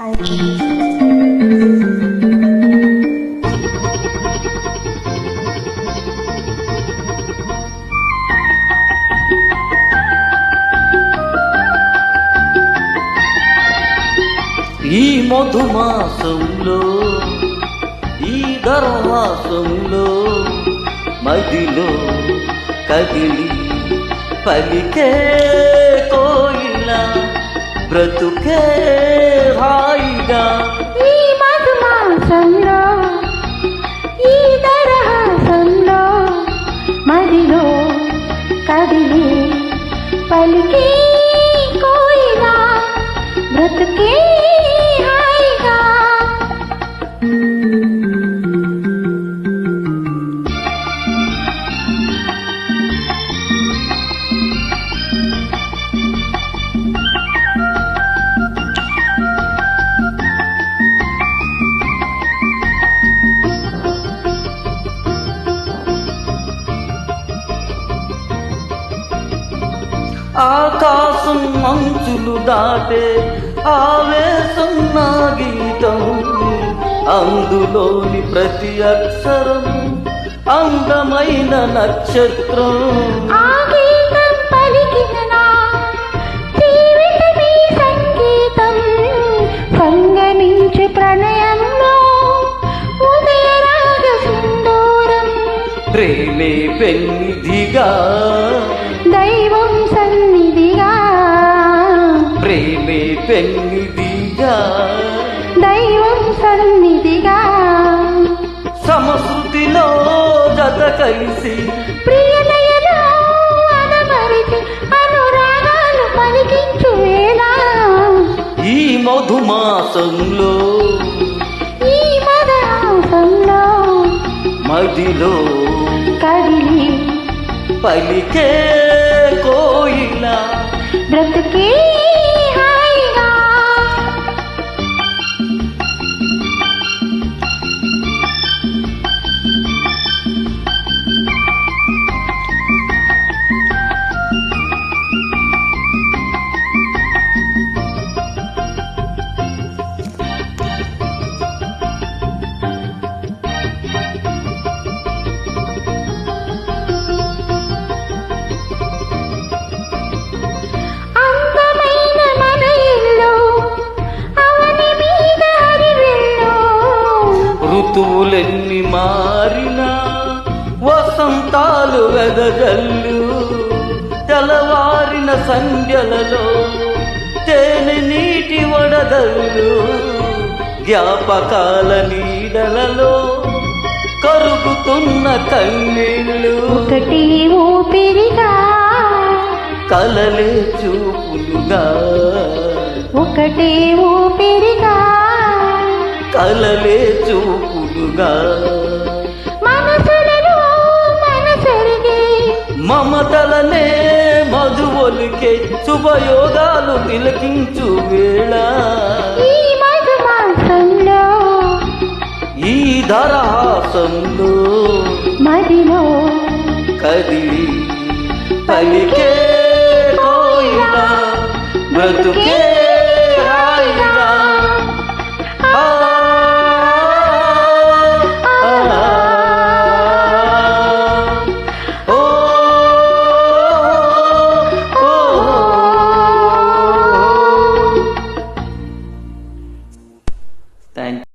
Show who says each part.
Speaker 1: ఈ మధుమాసంలో ఈ దరహాసంలో మదిలో కదిలి పలికే కోయిల బ్రతుకే హాయిగా
Speaker 2: ఈ మధుమాసంలో ఈ దరహాసంలో మదిలో కదిలి పలికే కోయిల బ్రతుకే
Speaker 1: ఆకాశం మంచులు దాటే ఆవేశం నా గీతం, అందులోని ప్రతి అక్షరం అందమైన నక్షత్రం.
Speaker 2: ఆ గీతం పలికిన నా జీవితమే సంగీతం, సంగమించే ప్రణయంలో ఉదయరాగ సుందూరం.
Speaker 1: ప్రేమే పెన్నిధిగా
Speaker 2: దైవం సన్నిధిగా,
Speaker 1: ప్రేమే పెన్నిధిగా
Speaker 2: దైవం సన్నిధిగా,
Speaker 1: సమశృతిలో జత కలిసి
Speaker 2: ప్రియలయలో అనమరిచి అనురాగాలు పలికించు వేళ.
Speaker 1: ఈ మధుమాసంలో
Speaker 2: ఈ మదహాసంలో
Speaker 1: మదిలో
Speaker 2: కదిలి
Speaker 1: పలికే కోయిల
Speaker 2: బ్రతుకే హాయిగా.
Speaker 1: ఋతువులెన్ని మారినా వసంతాలు వెదజల్లు, తెల్లవారిన సంధ్యలలో తేనె నీటి వడదల్లు, జ్ఞాపకాల నీడలలో కరుగుతున్న కన్నీళ్ళు.
Speaker 2: ఒకటి ఊపిరిగా
Speaker 1: కలలే చూపులుగా,
Speaker 2: ఒకటే ఊపిరిగా
Speaker 1: కలలే చూపులుగా,
Speaker 2: మనసులలో మనసరిగే
Speaker 1: మమతలనే మధువొలికే శుభయోగాలు తిలకించు వేళ.
Speaker 2: ఈ మధుమాసంలో
Speaker 1: ఈ దరహాసంలో
Speaker 2: మదిలో
Speaker 1: కదిలి పలికే కోయిల బ్రతుకే హాయిగా. Thank you.